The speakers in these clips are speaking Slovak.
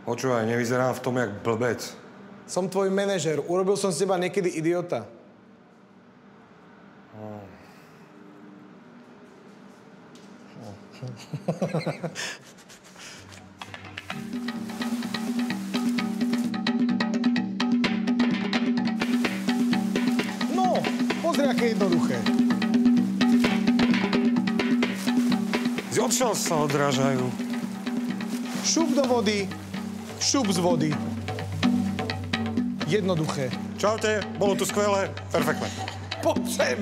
Počúvaj, nevyzerám v tom jak blbec. Som tvoj manažer. Urobil som z teba niekedy idiota. No, pozri, aké jednoduché. Odkiaľ sa odrážajú? Šup do vody, šup z vody. Jednoduché. Čaute, bolo tu skvelé, perfektné. Poď sem!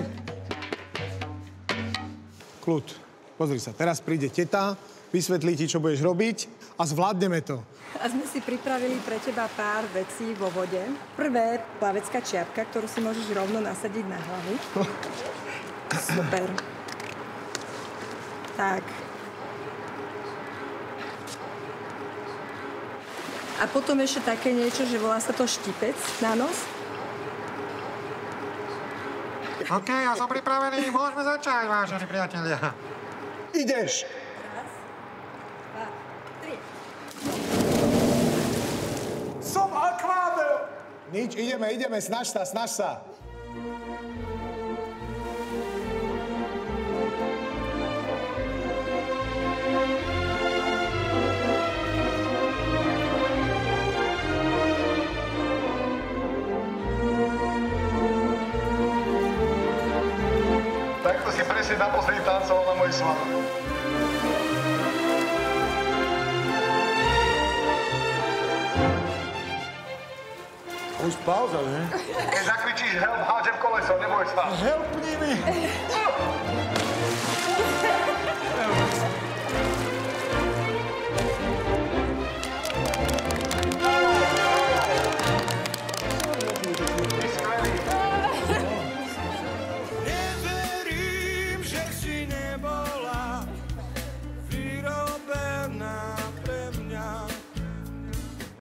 Kľud, pozri sa, teraz príde teta, vysvetlí ti, čo budeš robiť a zvládneme to. A sme si pripravili pre teba pár vecí vo vode. Prvé, plavecká čiapka, ktorú si môžeš rovno nasadiť na hlavu. Super. Tak. A potom ešte také niečo, že volá sa to štipec na nos. OK, ja som pripravený. Môžeme začať, vážení priatelia. Ideš! Raz, dva, tri. Som akvábel! Nič, ideme, snaž sa. Takto si presne naposledy tancoval na môj sval. Už pauza, ne? Keď zakričíš help, hádžem koleso, neboj sa. Help me!